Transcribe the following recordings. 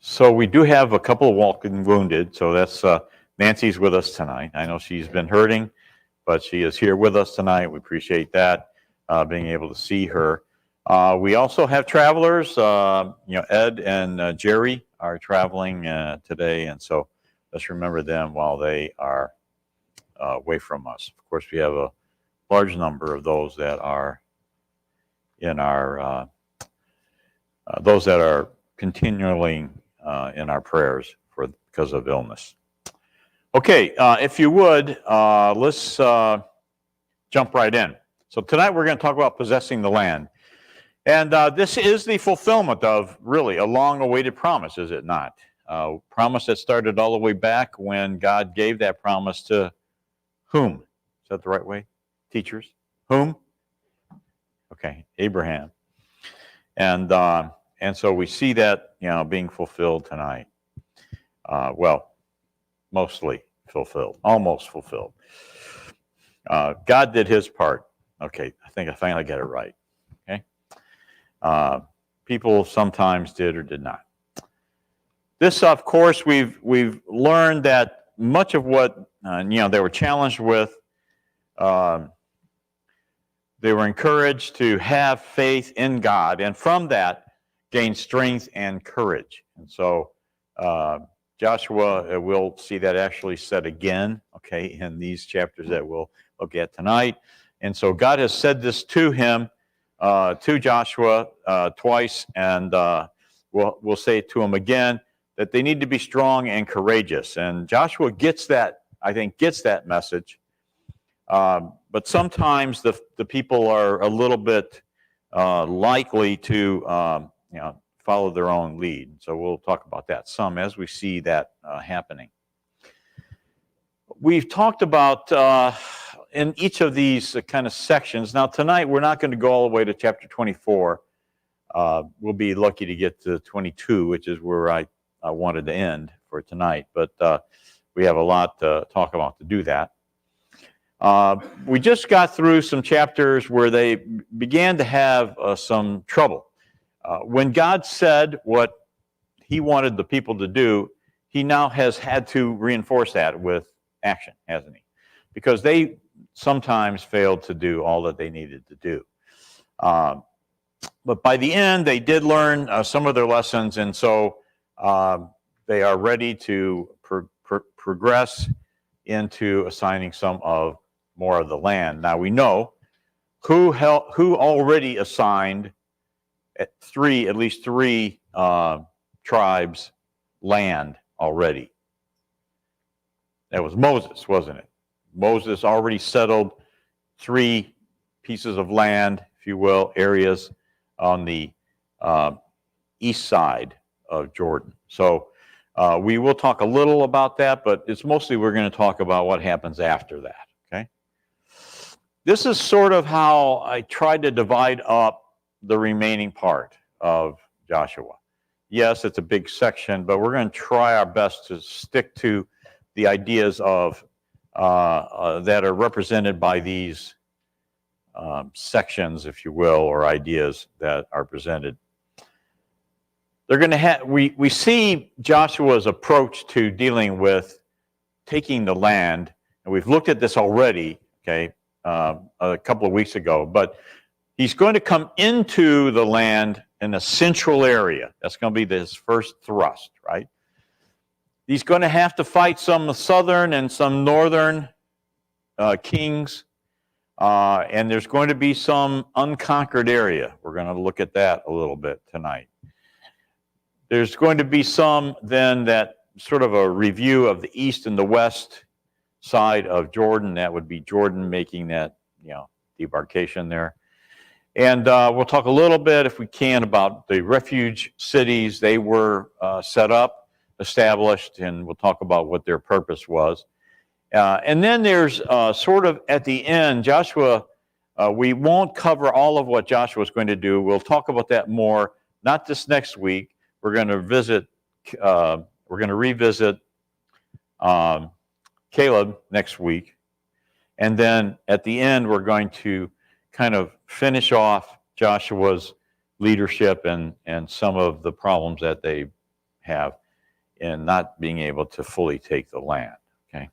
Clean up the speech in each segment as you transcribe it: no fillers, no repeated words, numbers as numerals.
So we do have a couple of walking wounded. So that's Nancy's with us tonight. I know she's been hurting, but she is here with us tonight. We appreciate that, being able to see her. We also have travelers. Ed and Jerry are traveling today, and so let's remember them while they are away from us. Of course, we have a large number of those that are in our those that are continually in our prayers because of illness. Okay, if you would, let's jump right in. So tonight we're going to talk about possessing the land. And this is the fulfillment of really a long-awaited promise, is it not? Promise that started all the way back when God gave that promise to whom? Is that the right way? Teachers? Whom? Okay, Abraham. And so we see that, being fulfilled tonight. Mostly fulfilled, almost fulfilled. God did his part. Okay, I think I finally got it right. Okay, people sometimes did or did not. This, of course, we've learned that much of what they were challenged with. They were encouraged to have faith in God, and from that, gain strength and courage. And so Joshua, we'll see that actually said again, okay, in these chapters that we'll look at tonight. And so God has said this to him, to Joshua twice, and we'll say it to him again, that they need to be strong and courageous. And Joshua gets that, I think, gets that message. But sometimes the people are a little bit likely to follow their own lead. So we'll talk about that some as we see that happening. We've talked about in each of these kind of sections. Now tonight we're not going to go all the way to chapter 24. We'll be lucky to get to 22, which is where I wanted to end for tonight. But we have a lot to talk about to do that. We just got through some chapters where they began to have some trouble. When God said what he wanted the people to do, he now has had to reinforce that with action, hasn't he? Because they sometimes failed to do all that they needed to do. But by the end, they did learn some of their lessons, and so they are ready to progress into assigning some of more of the land. Now we know who already assigned at least three tribes land already. That was Moses, wasn't it? Moses already settled 3 pieces of land, if you will, areas on the east side of Jordan. So we will talk a little about that, but it's mostly we're going to talk about what happens after that, okay? This is sort of how I tried to divide up the remaining part of Joshua. Yes, it's a big section, but we're going to try our best to stick to the ideas of that are represented by these sections, if you will, or ideas that are presented. They're going to have. We see Joshua's approach to dealing with taking the land, and we've looked at this already, okay, a couple of weeks ago, but he's going to come into the land in a central area. That's going to be his first thrust, right? He's going to have to fight some southern and some northern kings, and there's going to be some unconquered area. We're going to look at that a little bit tonight. There's going to be some, then, that sort of a review of the east and the west side of Jordan. That would be Jordan making that, debarkation there. And we'll talk a little bit, if we can, about the refuge cities. They were set up, established, and we'll talk about what their purpose was. And then there's sort of at the end, Joshua, we won't cover all of what Joshua's going to do. We'll talk about that more, not this next week. We're going to revisit Caleb next week. And then at the end, we're going to kind of finish off Joshua's leadership and some of the problems that they have in not being able to fully take the land. Okay,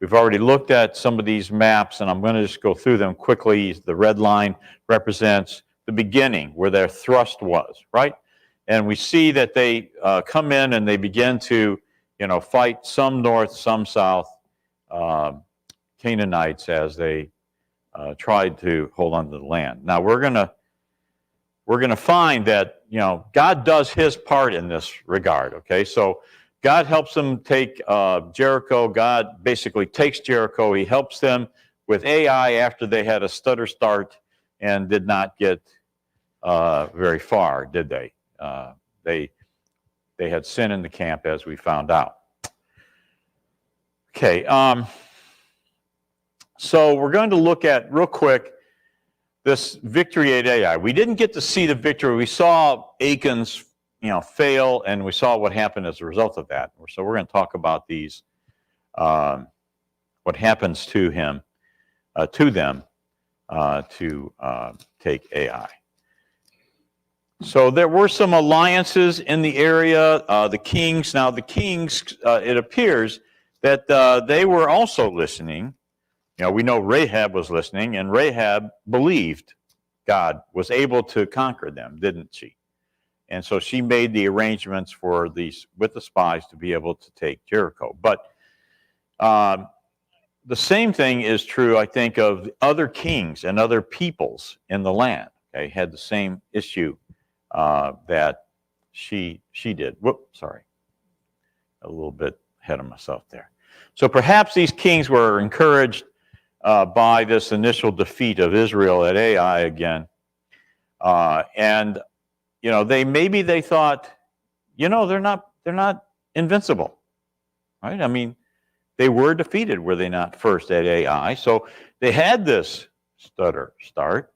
we've already looked at some of these maps, and I'm going to just go through them quickly. The red line represents the beginning, where their thrust was, right? And we see that they come in and they begin to, fight some north, some south Canaanites as they tried to hold on to the land. Now we're gonna find that God does His part in this regard. Okay, so God helps them take Jericho. God basically takes Jericho. He helps them with Ai after they had a stutter start and did not get very far, did they? They had sin in the camp, as we found out. Okay, so we're going to look at, real quick, this victory at Ai. We didn't get to see the victory. We saw Achan's, fail, and we saw what happened as a result of that. So we're going to talk about these, what happens to him, to them, to take Ai. So there were some alliances in the area. The kings, it appears that they were also listening. We know Rahab was listening, and Rahab believed God was able to conquer them, didn't she? And so she made the arrangements with the spies to be able to take Jericho. But the same thing is true, I think, of other kings and other peoples in the land. Okay, had the same issue that she did. Sorry. A little bit ahead of myself there. So perhaps these kings were encouraged by this initial defeat of Israel at Ai again. And they thought, they're not invincible. Right? I mean, they were defeated, were they not, first at Ai? So they had this stutter start.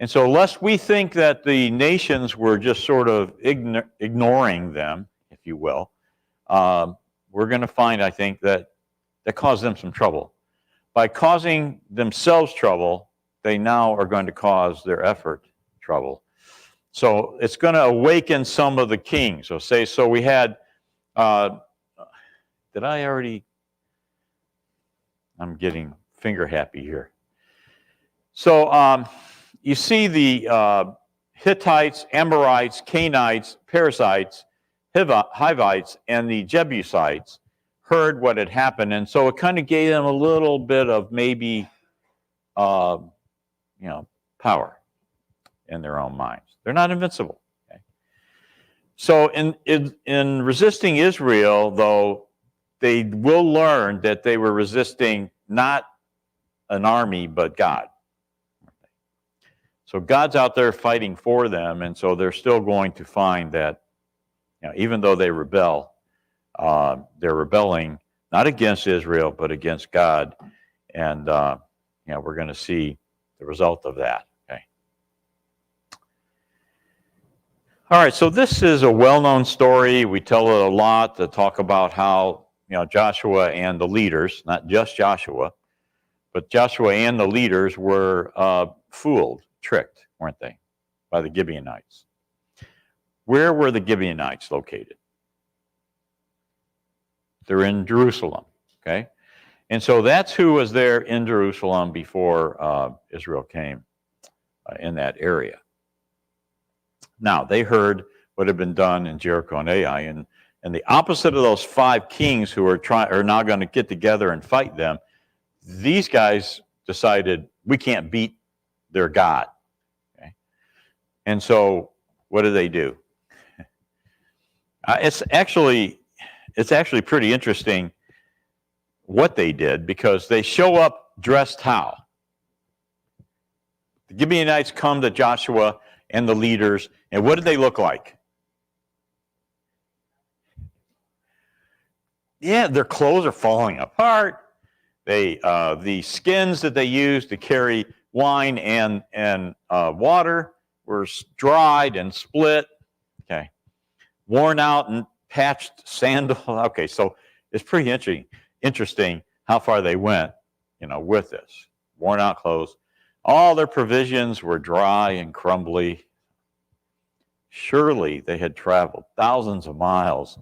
And so lest we think that the nations were just sort of ignoring them, if you will, we're going to find, I think, that caused them some trouble. By causing themselves trouble, they now are going to cause their effort trouble. So it's going to awaken some of the kings. So we had, did I already? I'm getting finger happy here. So you see the Hittites, Amorites, Canaanites, Perizzites, Hivites, and the Jebusites heard what had happened, and so it kind of gave them a little bit of maybe, power in their own minds. They're not invincible. Okay? So in resisting Israel, though, they will learn that they were resisting not an army, but God. So God's out there fighting for them, and so they're still going to find that, even though they rebel, they're rebelling not against Israel, but against God. And, we're going to see the result of that. Okay. All right, so this is a well-known story. We tell it a lot to talk about how, Joshua and the leaders, not just Joshua, but Joshua and the leaders were fooled, tricked, weren't they, by the Gibeonites. Where were the Gibeonites located? They're in Jerusalem, okay? And so that's who was there in Jerusalem before Israel came in that area. Now, they heard what had been done in Jericho and Ai, and the opposite of those 5 kings who are now going to get together and fight them, these guys decided, we can't beat their God. Okay? And so what do? It's actually pretty interesting what they did, because they show up dressed how? The Gibeonites come to Joshua and the leaders, and what did they look like? Yeah, their clothes are falling apart. The skins that they used to carry wine and water were dried and split. Okay, worn out and patched sandal. Okay, so it's pretty interesting how far they went, with this. Worn out clothes. All their provisions were dry and crumbly. Surely they had traveled thousands of miles,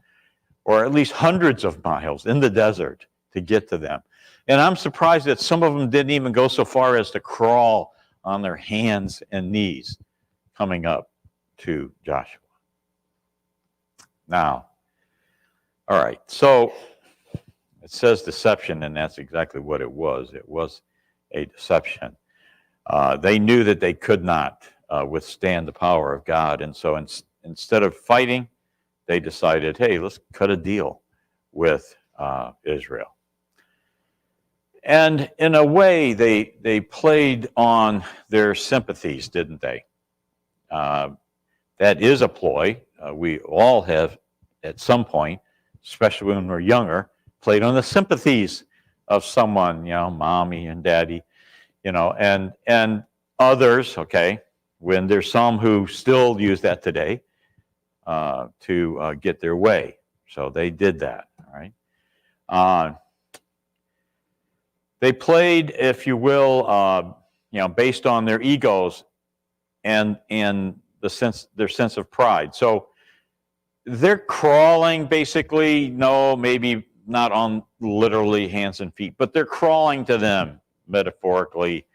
or at least hundreds of miles in the desert to get to them. And I'm surprised that some of them didn't even go so far as to crawl on their hands and knees coming up to Joshua. Now, all right, so it says deception, and that's exactly what it was. It was a deception. They knew that they could not withstand the power of God, and so instead of fighting, they decided, hey, let's cut a deal with Israel. And in a way, they played on their sympathies, didn't they? That is a ploy. We all have, at some point, especially when we're younger, played on the sympathies of someone, mommy and daddy, and others, okay, when there's some who still use that today to get their way. So they did that, all right? They played, if you will, based on their egos and their sense of pride. So they're crawling, basically, no, maybe not on literally hands and feet, but they're crawling to them metaphorically.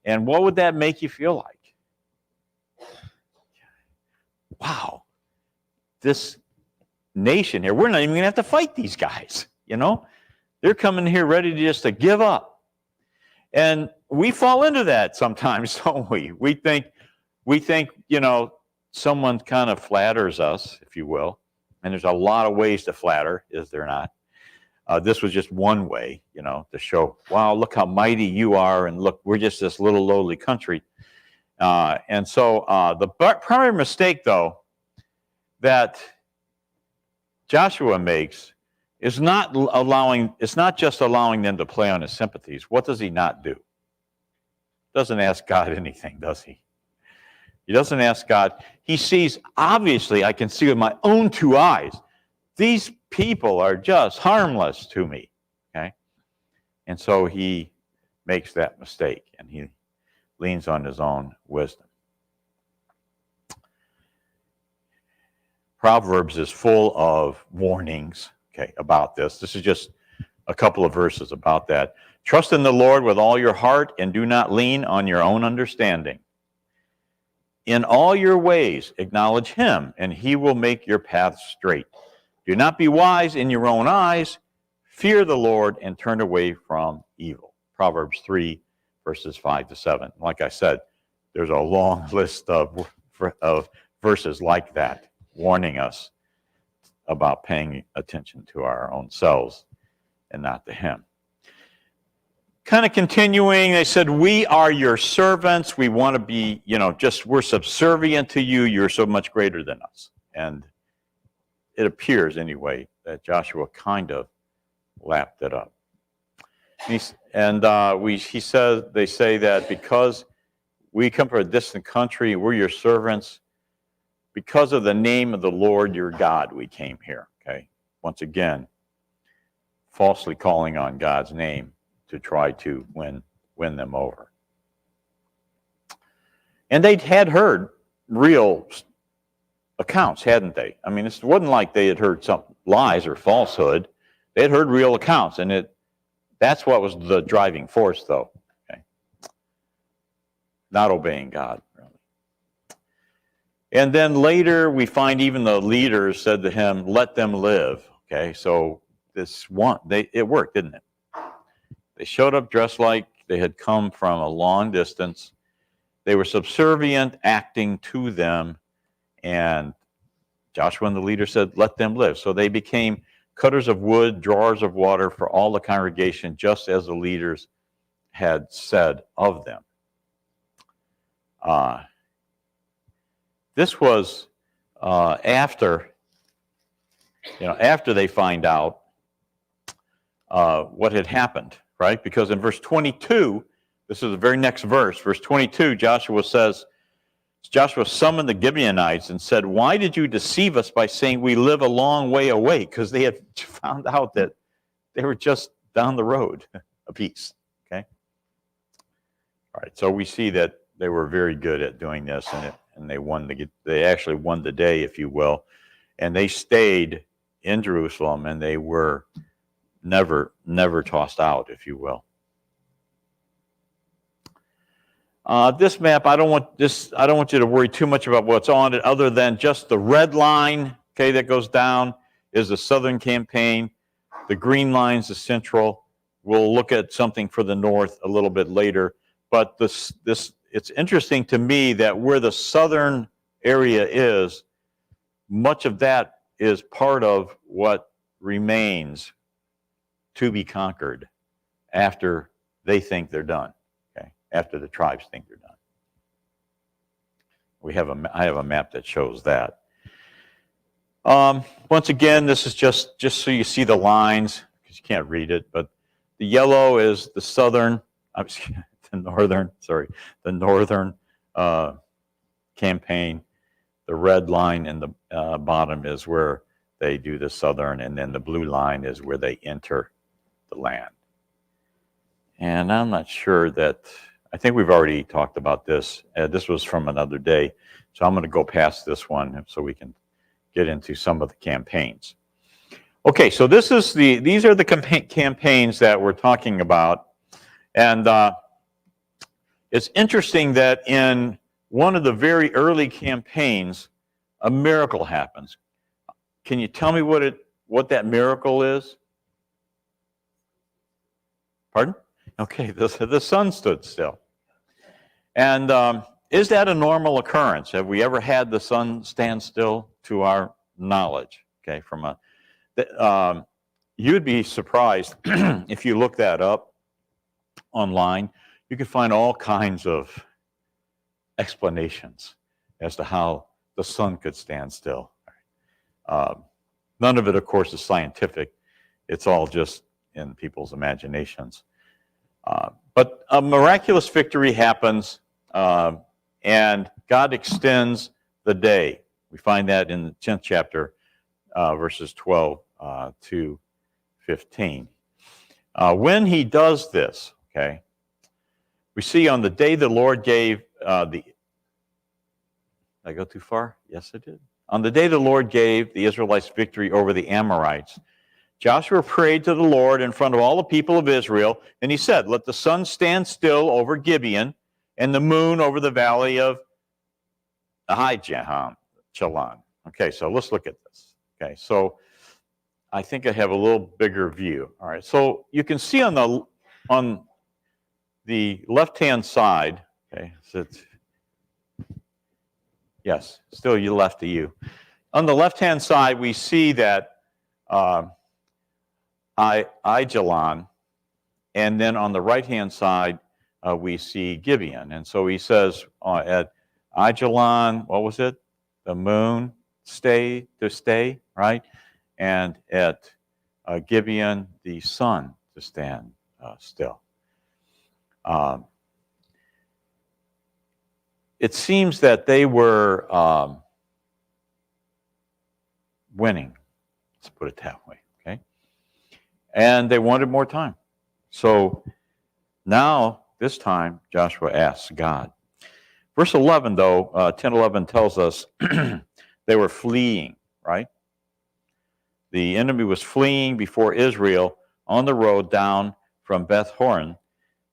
And what would that make you feel like? Wow, this nation here, we're not even going to have to fight these guys, They're coming here ready to give up. And we fall into that sometimes, don't we? We think, someone kind of flatters us, if you will. And there's a lot of ways to flatter, is there not? This was just one way, to show, wow, look how mighty you are. And look, we're just this little lowly country. And so the primary mistake, though, that Joshua makes is not just allowing them to play on his sympathies. What does he not do? Doesn't ask God anything, does he? He doesn't ask God. He sees, obviously, I can see with my own two eyes, these people are just harmless to me, okay? And so he makes that mistake, and he leans on his own wisdom. Proverbs is full of warnings, okay, about this. This is just a couple of verses about that. Trust in the Lord with all your heart and do not lean on your own understanding. In all your ways acknowledge him, and he will make your paths straight. Do not be wise in your own eyes. Fear the Lord and turn away from evil. Proverbs 3, verses 5 to 7. Like I said, there's a long list of verses like that, warning us about paying attention to our own selves and not to him. Kind of continuing, they said, we are your servants. We want to be, we're subservient to you. You're so much greater than us. And it appears, anyway, that Joshua kind of lapped it up. They say that because we come from a distant country, we're your servants, because of the name of the Lord your God, we came here, okay? Once again, falsely calling on God's name to try to win them over. And they had heard real accounts, hadn't they? I mean, it wasn't like they had heard some lies or falsehood. They had heard real accounts, and that's what was the driving force, though. Okay? Not obeying God, really. And then later, we find even the leaders said to him, let them live. Okay, so it worked, didn't it? They showed up dressed like they had come from a long distance. They were subservient, acting to them, and Joshua and the leader said, let them live. So they became cutters of wood, drawers of water for all the congregation, just as the leaders had said of them. This was after they find out what had happened. Right? Because in verse 22, this is the very next verse, verse 22, Joshua summoned the Gibeonites and said, why did you deceive us by saying we live a long way away? Because they had found out that they were just down the road a piece. Okay? All right, so we see that they were very good at doing this, and they actually won the day, if you will, and they stayed in Jerusalem, and they were never tossed out, if you will. This map, I don't want you to worry too much about what's on it, other than just the red line, okay, that goes down is the southern campaign. The green line's the central. We'll look at something for the north a little bit later. But it's interesting to me that where the southern area is, much of that is part of what remains to be conquered after they think they're done. Okay, after the tribes think they're done. I have a map that shows that. Once again, this is just so you see the lines, because you can't read it, but the yellow is the southern, the northern campaign. The red line in the bottom is where they do the southern, and then the blue line is where they enter the land. And I'm not sure I think we've already talked about this. This was from another day, so I'm going to go past this one so we can get into some of the campaigns. Okay, so these are the campaigns that we're talking about, and it's interesting that in one of the very early campaigns, a miracle happens. Can you tell me what that miracle is? Pardon? Okay, the sun stood still. And is that a normal occurrence? Have we ever had the sun stand still to our knowledge? Okay, you'd be surprised if you look that up online. You can find all kinds of explanations as to how the sun could stand still. None of it, of course, is scientific. It's all just in people's imaginations. But a miraculous victory happens, and God extends the day. We find that in the 10th chapter, verses 12 to 15. When he does this, okay, we see on the day the Lord gave Did I go too far? Yes, I did. On the day the Lord gave the Israelites victory over the Amorites, Joshua prayed to the Lord in front of all the people of Israel, and he said, "Let the sun stand still over Gibeon and the moon over the valley of Ahijah." Okay, so let's look at this. Okay, so I think I have a little bigger view. All right, so you can see on the left-hand side, okay, so yes, still you left to you. On the left-hand side, we see that Aijalon, and then on the right-hand side, we see Gibeon. And so he says at Aijalon, what was it? The moon stay, right? And at Gibeon, the sun to stand still. It seems that they were winning. Let's put it that way, okay? And they wanted more time. So now, this time, Joshua asks God. Verse 11, though, 10:11 tells us they were fleeing, right? The enemy was fleeing before Israel on the road down from Beth Horon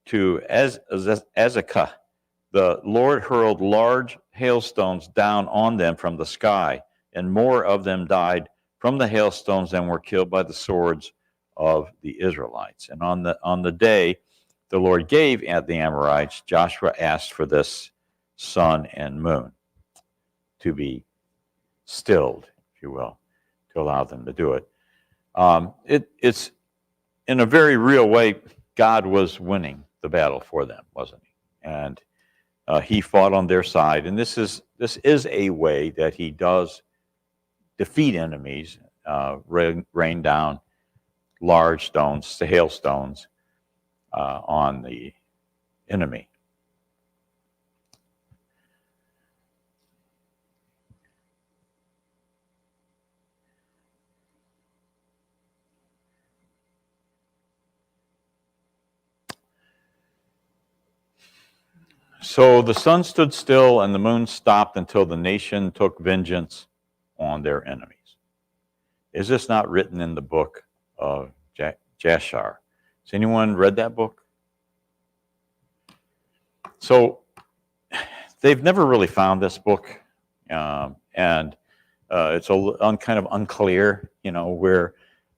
to Azekah. The Lord hurled large hailstones down on them from the sky, and more of them died from the hailstones than were killed by the swords of the Israelites. And on the day the Lord gave at the Amorites, Joshua asked for this sun and moon to be stilled, if you will, to allow them to do it. It's in a very real way, God was winning the battle for them, wasn't he? And he fought on their side, and this is a way that he does defeat enemies, rain down large stones, hailstones, on the enemy. So the sun stood still and the moon stopped until the nation took vengeance on their enemies. Is this not written in the book of Jashar? Has anyone read that book? So they've never really found this book, and it's kind of unclear, where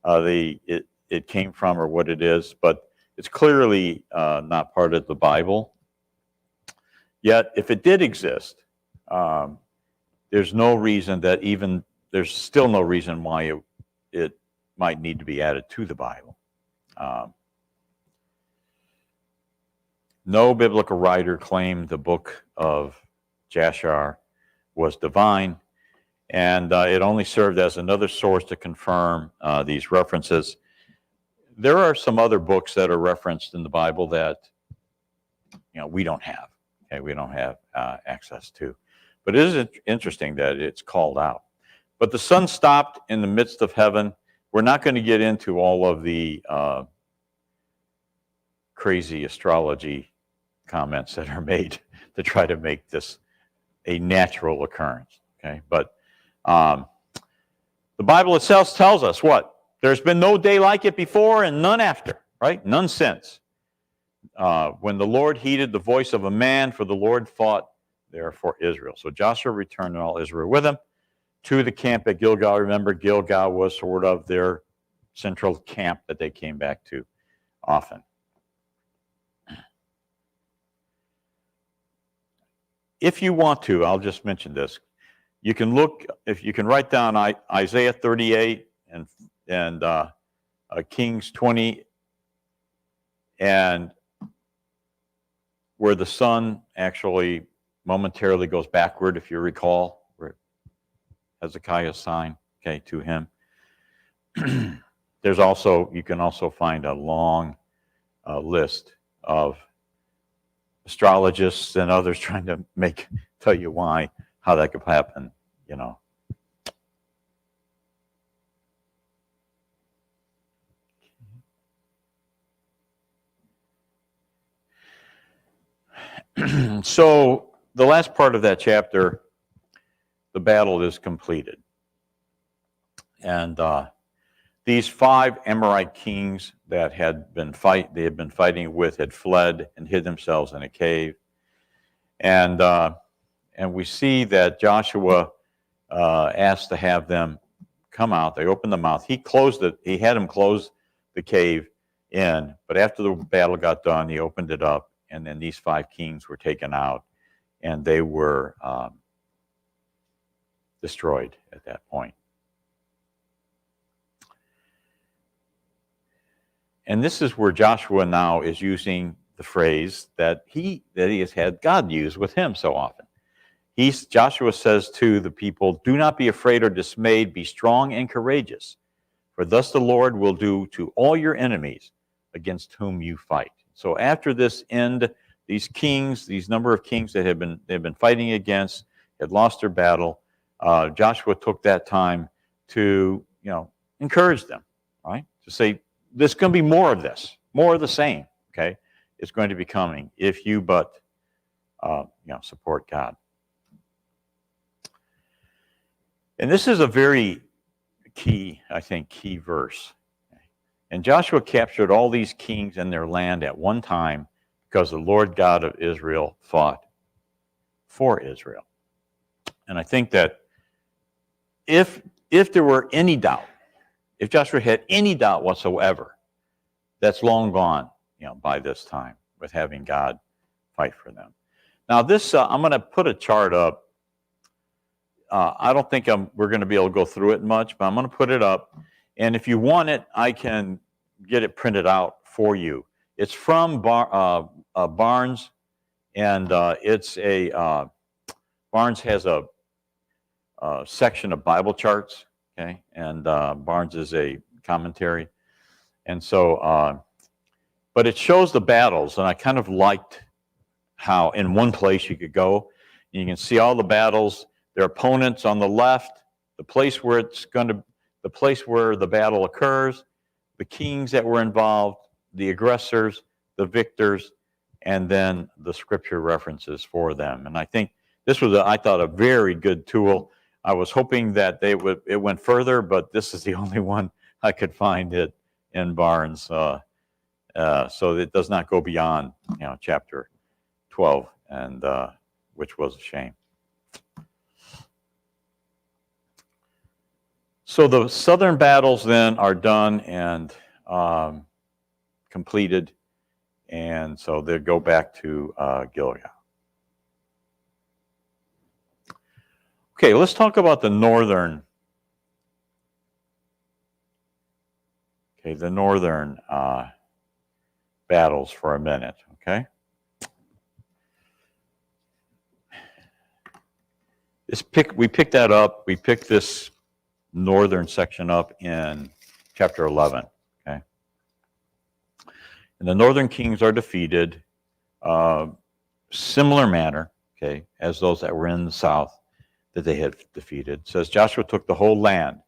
it came from or what it is, but it's clearly not part of the Bible. Yet, if it did exist, there's no reason that there's still no reason why it might need to be added to the Bible. No biblical writer claimed the book of Jashar was divine, and it only served as another source to confirm these references. There are some other books that are referenced in the Bible that we don't have. Okay, we don't have access to, but it is interesting that it's called out. But the sun stopped in the midst of heaven. We're not going to get into all of the crazy astrology comments that are made to try to make this a natural occurrence. Okay, but the Bible itself tells us what? There's been no day like it before and none after, right? None since. When the Lord heeded the voice of a man, for the Lord fought there for Israel. So Joshua returned and all Israel with him to the camp at Gilgal. Remember, Gilgal was sort of their central camp that they came back to often. If you want to, I'll just mention this. You can look, if you can write down Isaiah 38 and Kings 20, and where the sun actually momentarily goes backward, if you recall, where Hezekiah's sign, okay, to him. You can also find a long list of astrologists and others trying to tell you how that could happen, So the last part of that chapter, the battle is completed. And these 5 Amorite kings that they had been fighting with had fled and hid themselves in a cave. And we see that Joshua asked to have them come out. They opened the mouth. He closed it. He had them close the cave in. But after the battle got done, he opened it up. And then these 5 kings were taken out, and they were destroyed at that point. And this is where Joshua now is using the phrase that he has had God use with him so often. Joshua says to the people, "Do not be afraid or dismayed, be strong and courageous, for thus the Lord will do to all your enemies against whom you fight." So after this end, these kings, these number of kings that they've been fighting against, had lost their battle. Joshua took that time to encourage them, right? To say, there's going to be more of this, more of the same. Okay, it's going to be coming if you but support God. And this is a very key verse. And Joshua captured all these kings and their land at one time because the Lord God of Israel fought for Israel. And I think that if there were any doubt, if Joshua had any doubt whatsoever, that's long gone, by this time with having God fight for them. Now this, I'm going to put a chart up. I don't think we're going to be able to go through it much, but I'm going to put it up. And if you want it, I can get it printed out for you. It's from Barnes, and it's Barnes has a section of Bible charts, okay? And Barnes is a commentary. And so, but it shows the battles, and I kind of liked how in one place you could go, and you can see all the battles, their opponents on the left, the place where the battle occurs, the kings that were involved, the aggressors, the victors, and then the scripture references for them. And I think this was, I thought, a very good tool. I was hoping that it went further, but this is the only one I could find it in Barnes. So it does not go beyond, chapter 12, and which was a shame. So the southern battles then are done and completed, and so they go back to Gilgal. Okay, let's talk about the northern. The northern battles for a minute. Okay. We picked that up. We picked this northern section up in chapter 11. Okay. And the northern kings are defeated, similar manner, okay, as those that were in the south that they had defeated. It says Joshua took the whole land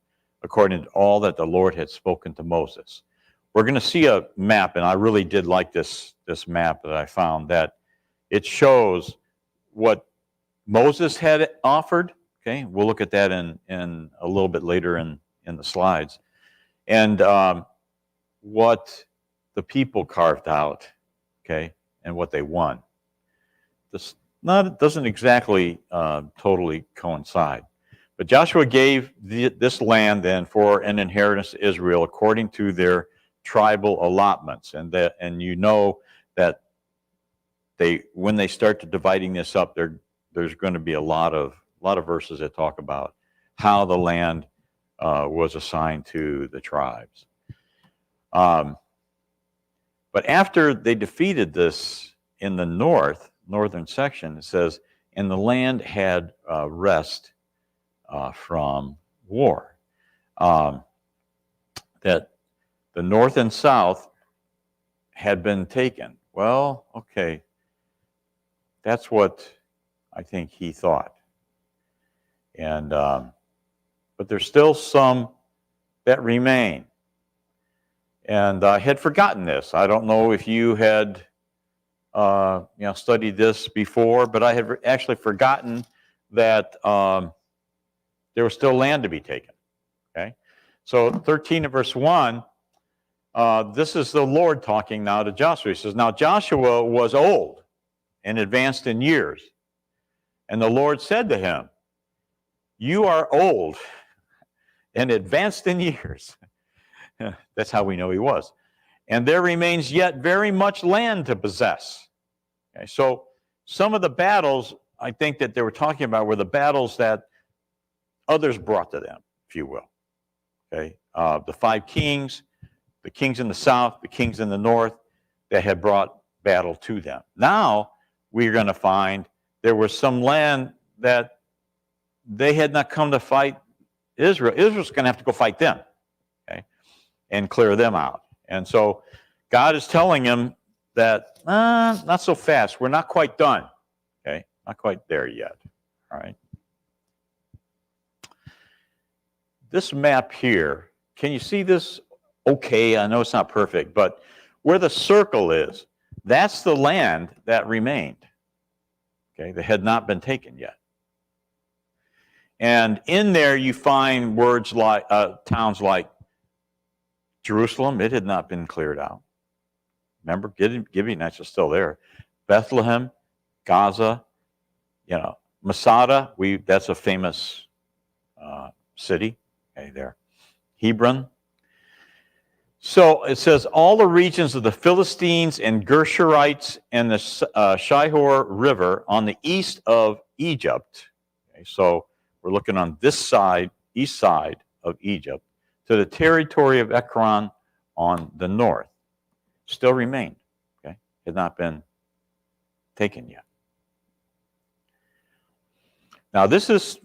according to all that the Lord had spoken to Moses. We're going to see a map, and I really did like this map that I found, that it shows what Moses had offered. Okay, we'll look at that in a little bit later in the slides, and what the people carved out, okay, and what they won. This doesn't exactly totally coincide. But Joshua gave this land then for an inheritance to Israel according to their tribal allotments, and you know that when they start to dividing this up, there's going to be a lot of verses that talk about how the land was assigned to the tribes. But after they defeated this in the northern section, it says, and the land had rest from war. That the north and south had been taken. Well, okay, that's what I think he thought. And but there's still some that remain. And I had forgotten this. I don't know if you had studied this before, but I had actually forgotten that there was still land to be taken. Okay, so 13 and verse 1, this is the Lord talking now to Joshua. He says, now Joshua was old and advanced in years, and the Lord said to him, you are old and advanced in years. That's how we know he was. And there remains yet very much land to possess. Okay, so some of the battles I think that they were talking about were the battles that others brought to them, if you will. Okay, the 5 kings, the kings in the south, the kings in the north, that had brought battle to them. Now we're going to find there was some land that they had not come to fight Israel. Israel's going to have to go fight them, okay, and clear them out. And so God is telling him that, not so fast. We're not quite done, okay? Not quite there yet, all right? This map here, can you see this? Okay, I know it's not perfect, but where the circle is, that's the land that remained, okay, that had not been taken yet. And in there you find words like towns like Jerusalem. It had not been cleared out. Remember, Gibeonites are still there. Bethlehem, Gaza, Masada. That's a famous city. Okay, there. Hebron. So it says all the regions of the Philistines and Gershurites and the Shihor River on the east of Egypt. Okay, so we're looking on this side, east side of Egypt, to the territory of Ekron on the north. Still remained, okay? Had not been taken yet. Now, this is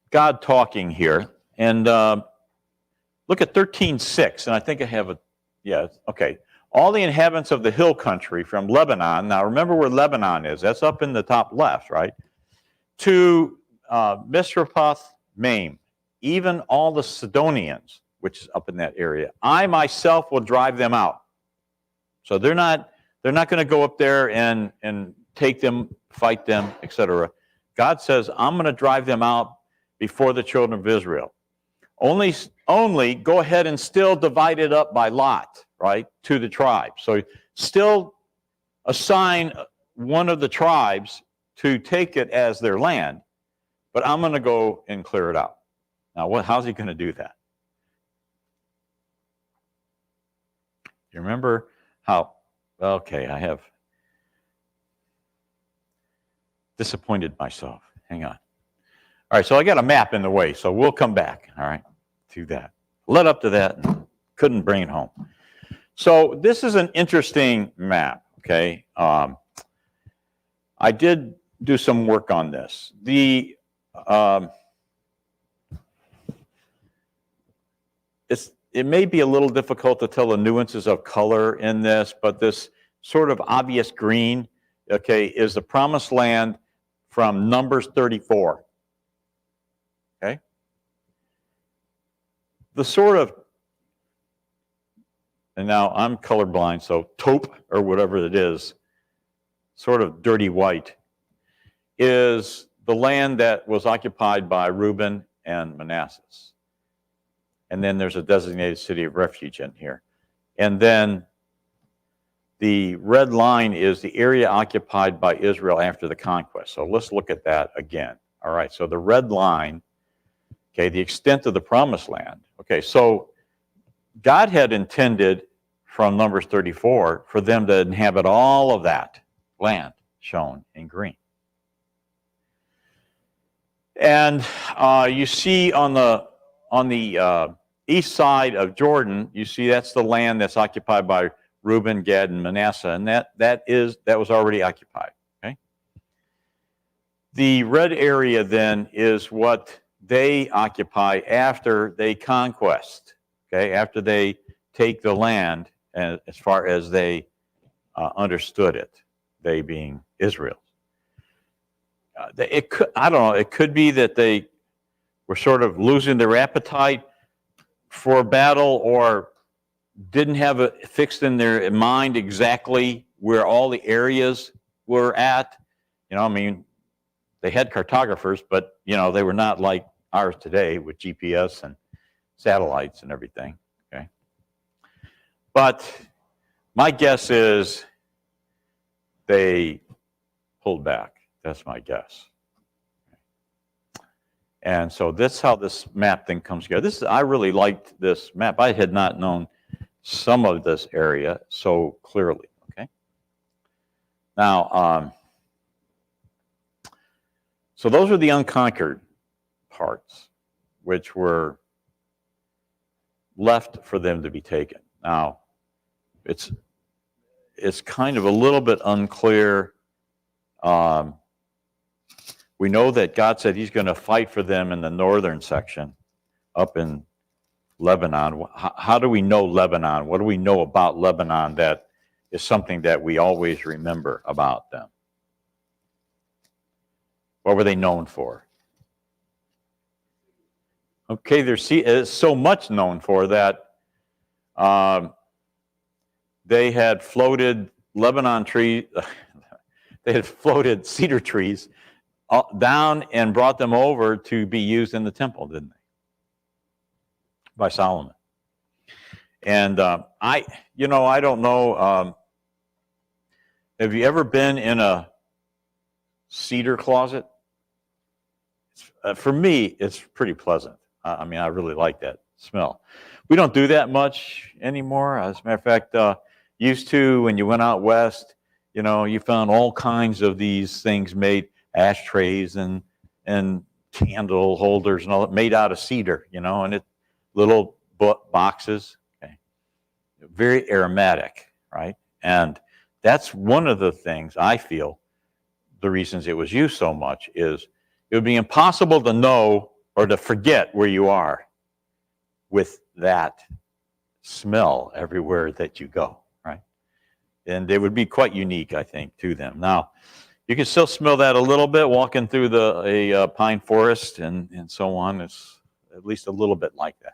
God talking here. And look at 13:6, and I think I have okay. All the inhabitants of the hill country from Lebanon, now remember where Lebanon is, that's up in the top left, right? To Misrephoth Maim, even all the Sidonians, which is up in that area. I myself will drive them out. So they're not They're not going to go up there and take them, fight them, etc. God says, I'm going to drive them out before the children of Israel. Only go ahead and still divide it up by lot, right, to the tribes. So still assign one of the tribes to take it as their land, but I'm going to go and clear it out. Now, how's he going to do that? You remember how, okay, I have disappointed myself. Hang on. All right, so I got a map in the way, so we'll come back, all right, to that. Led up to that, and couldn't bring it home. So this is an interesting map, okay? I did do some work on this. It may be a little difficult to tell the nuances of color in this, but this sort of obvious green, okay, is the promised land from Numbers 34. Okay? The sort of, and now I'm colorblind, so taupe or whatever it is, sort of dirty white, is the land that was occupied by Reuben and Manasseh. And then there's a designated city of refuge in here. And then the red line is the area occupied by Israel after the conquest. So let's look at that again. All right, so the red line, okay, the extent of the promised land. Okay, so God had intended from Numbers 34 for them to inhabit all of that land shown in green. And you see on the east side of Jordan, you see that's the land that's occupied by Reuben, Gad, and Manasseh, and that was already occupied. Okay. The red area then is what they occupy after they conquest. Okay, after they take the land, as far as they understood it, they being Israel. I don't know. It could be that they were sort of losing their appetite for battle, or didn't have it fixed in their mind exactly where all the areas were at. You know, I mean, they had cartographers, but, you know, they were not like ours today with GPS and satellites and everything. Okay. But my guess is they pulled back. That's my guess. And so that's how this map thing comes together. I really liked this map. I had not known some of this area so clearly. Okay. Now, so those are the unconquered parts, which were left for them to be taken. Now, it's kind of a little bit unclear. We know that God said he's going to fight for them in the northern section up in Lebanon. How do we know Lebanon? What do we know about Lebanon that is something that we always remember about them? What were they known for? Okay, there's so much known for that they had floated Lebanon trees, they had floated cedar trees down and brought them over to be used in the temple, didn't they? By Solomon. And I don't know, have you ever been in a cedar closet? For me, it's pretty pleasant. I mean, I really like that smell. We don't do that much anymore. As a matter of fact, used to, when you went out west, you know, you found all kinds of these things made, ashtrays and candle holders and all that, made out of cedar, you know, and little boxes. Okay. Very aromatic, right? And that's one of the things I feel, the reasons it was used so much is it would be impossible to know or to forget where you are with that smell everywhere that you go, right? And it would be quite unique, I think, to them. Now, you can still smell that a little bit walking through a pine forest and so on. It's at least a little bit like that.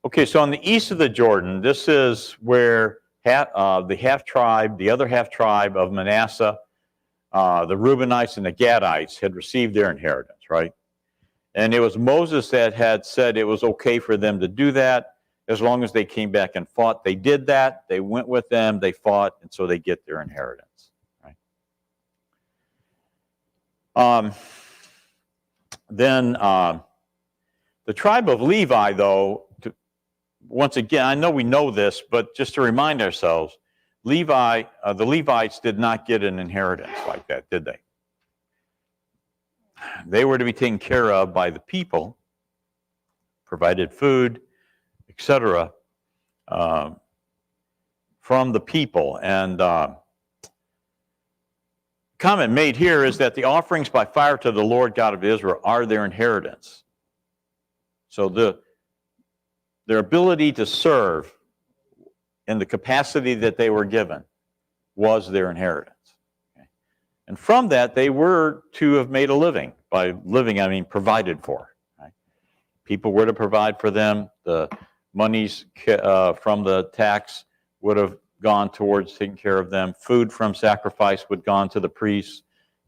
Okay, so on the east of the Jordan, this is where the half tribe, the other half tribe of Manasseh, the Reubenites and the Gadites had received their inheritance, right? And it was Moses that had said it was okay for them to do that as long as they came back and fought. They did that. They went with them. They fought, and so they get their inheritance, right? Then the tribe of Levi, though, once again, I know we know this, but just to remind ourselves, the Levites did not get an inheritance like that, did they? They were to be taken care of by the people, provided food, etc., from the people. And comment made here is that the offerings by fire to the Lord God of Israel are their inheritance. So their ability to serve in the capacity that they were given was their inheritance. Okay? And from that, they were to have made a living. By living, I mean provided for. Right? People were to provide for them. The monies from the tax would have gone towards taking care of them. Food from sacrifice would have gone to the priests,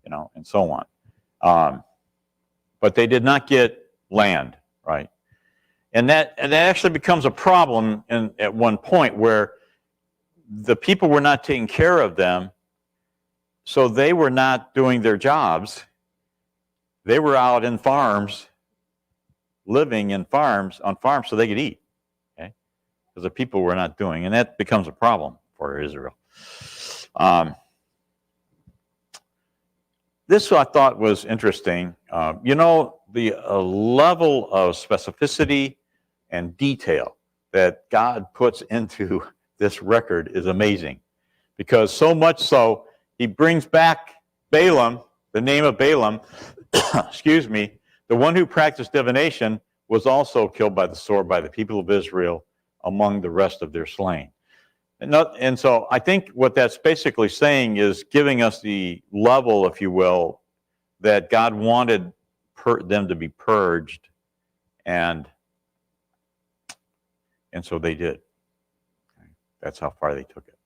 and so on. But they did not get land, right? And that actually becomes a problem at one point where the people were not taking care of them, so they were not doing their jobs. They were out in farms, living in farms, on farms so they could eat, okay? Because the people were not doing, and that becomes a problem for Israel. This I thought was interesting. The level of specificity and detail that God puts into this record is amazing. Because so much so, he brings back Balaam, the name of Balaam, excuse me, the one who practiced divination was also killed by the sword by the people of Israel among the rest of their slain. And so I think what that's basically saying is giving us the level, if you will, that God wanted them to be purged, and so they did. That's how far they took it.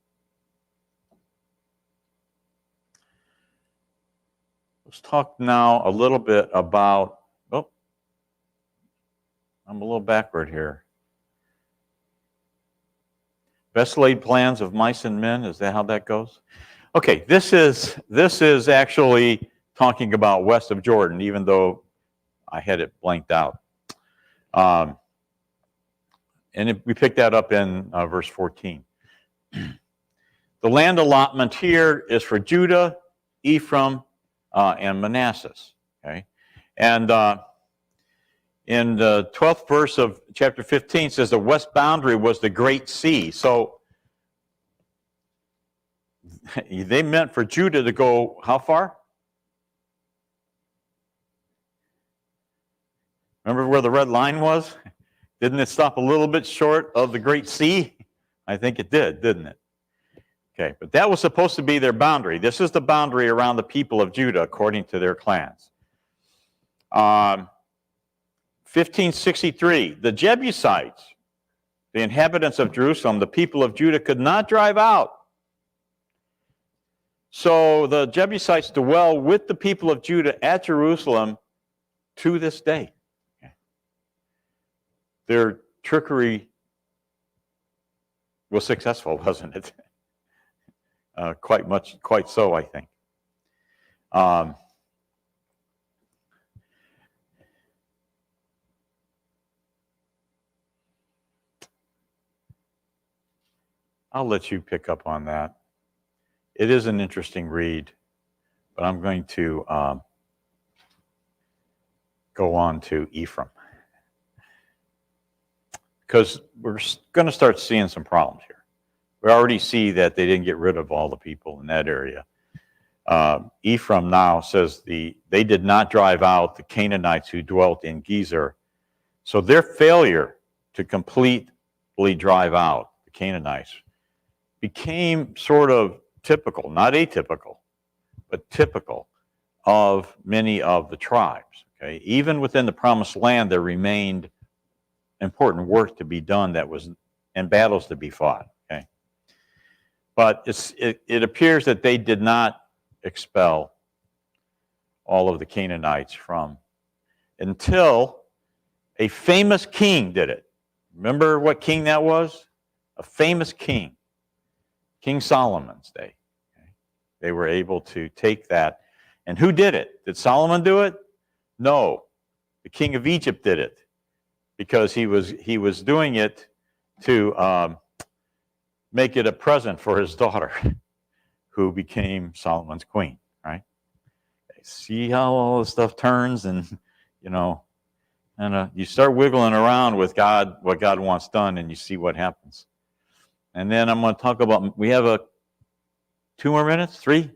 Let's talk now a little bit about, I'm a little backward here. Best laid plans of mice and men, is that how that goes? Okay, this is actually talking about west of Jordan, even though I had it blanked out. We picked that up in verse 14. The land allotment here is for Judah, Ephraim, and Manasseh. Okay, and in the 12th verse of chapter 15 says the west boundary was the Great Sea. So they meant for Judah to go how far? Remember where the red line was? Didn't it stop a little bit short of the Great Sea? I think it did, didn't it? Okay, but that was supposed to be their boundary. This is the boundary around the people of Judah according to their clans. 1563, the Jebusites, the inhabitants of Jerusalem, the people of Judah could not drive out. So the Jebusites dwell with the people of Judah at Jerusalem to this day. Their trickery was successful, wasn't it? Quite so, I think. I'll let you pick up on that. It is an interesting read, but I'm going to go on to Ephraim, because we're going to start seeing some problems here. We already see that they didn't get rid of all the people in that area. Ephraim now says they did not drive out the Canaanites who dwelt in Gezer. So their failure to completely drive out the Canaanites became sort of typical, not atypical, but typical of many of the tribes. Okay? Even within the promised land, there remained important work to be done and battles to be fought. Okay? But it appears that they did not expel all of the Canaanites from until a famous king did it. Remember what king that was? A famous king. King Solomon's day. Okay? They were able to take that. And who did it? Did Solomon do it? No. The king of Egypt did it because he was doing it to make it a present for his daughter, who became Solomon's queen, right? See how all this stuff turns, and you start wiggling around with God, what God wants done, and you see what happens. And then I'm going to talk about, we have 2 more minutes, 3?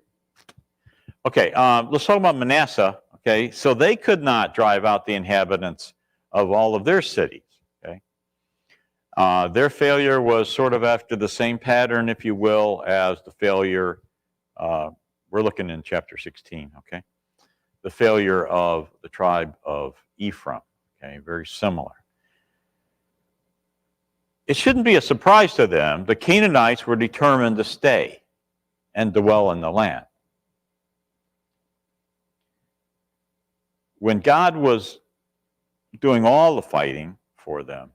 Okay, let's talk about Manasseh. Okay, so they could not drive out the inhabitants of all of their cities. Okay, their failure was sort of after the same pattern, if you will, as the failure. We're looking in chapter 16. Okay, the failure of the tribe of Ephraim. Okay, very similar. It shouldn't be a surprise to them. The Canaanites were determined to stay and dwell in the land. When God was doing all the fighting for them,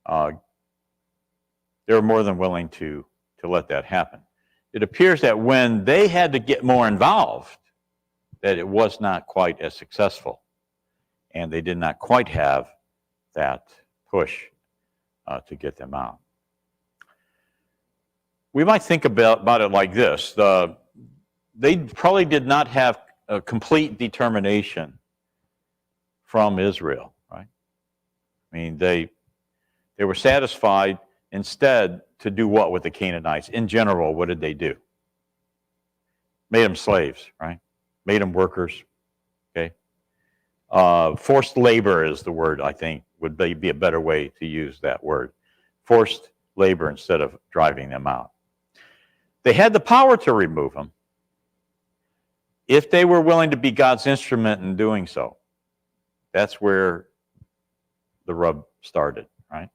they were more than willing to let that happen. It appears that when they had to get more involved, that it was not quite as successful, and they did not quite have that push to get them out. We might think about it like this. They probably did not have a complete determination from Israel, right? I mean, they were satisfied instead to do what with the Canaanites? In general, what did they do? Made them slaves, right? Made them workers, okay? Forced labor is the word, I think, would be a better way to use that word. Forced labor instead of driving them out. They had the power to remove them if they were willing to be God's instrument in doing so. That's where the rub started, right?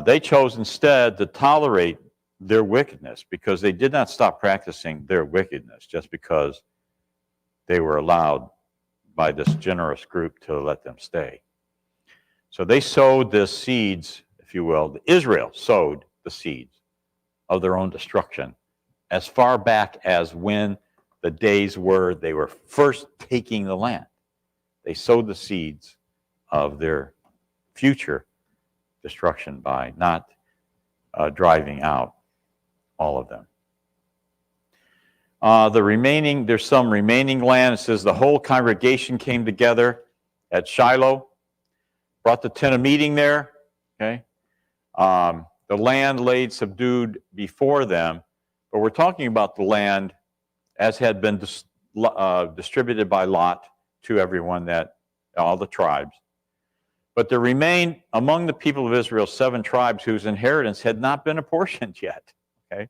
They chose instead to tolerate their wickedness because they did not stop practicing their wickedness just because they were allowed by this generous group to let them stay. So they sowed the seeds, if you will. Israel sowed the seeds of their own destruction as far back as when the days were they were first taking the land. They sowed the seeds of their future destruction by not driving out all of them. There's some remaining land. It says the whole congregation came together at Shiloh, brought the tent of meeting there. Okay, the land laid subdued before them, but we're talking about the land as had been distributed by lot to everyone, all the tribes. But there remained among the people of Israel 7 tribes whose inheritance had not been apportioned yet. Okay,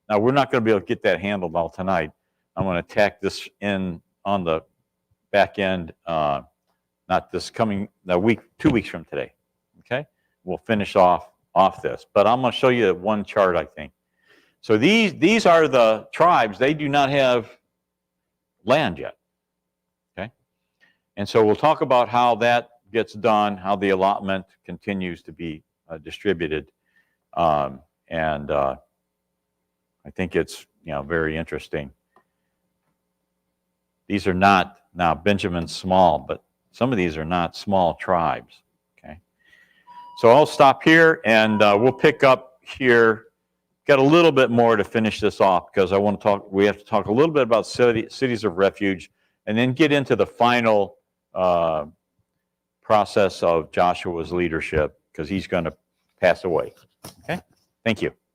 now we're not going to be able to get that handled all tonight. I'm going to tack this in on the back end, not this coming week, 2 weeks from today. Okay, we'll finish off this, but I'm going to show you one chart, I think. So these are the tribes. They do not have land yet. Okay, and so we'll talk about how that gets done, how the allotment continues to be distributed, and I think it's very interesting. These are not now Benjamin's small, but some of these are not small tribes. Okay, so I'll stop here and we'll pick up here. Got a little bit more to finish this off because I want to talk. We have to talk a little bit about cities of refuge, and then get into the final process of Joshua's leadership because he's going to pass away. Okay, thank you.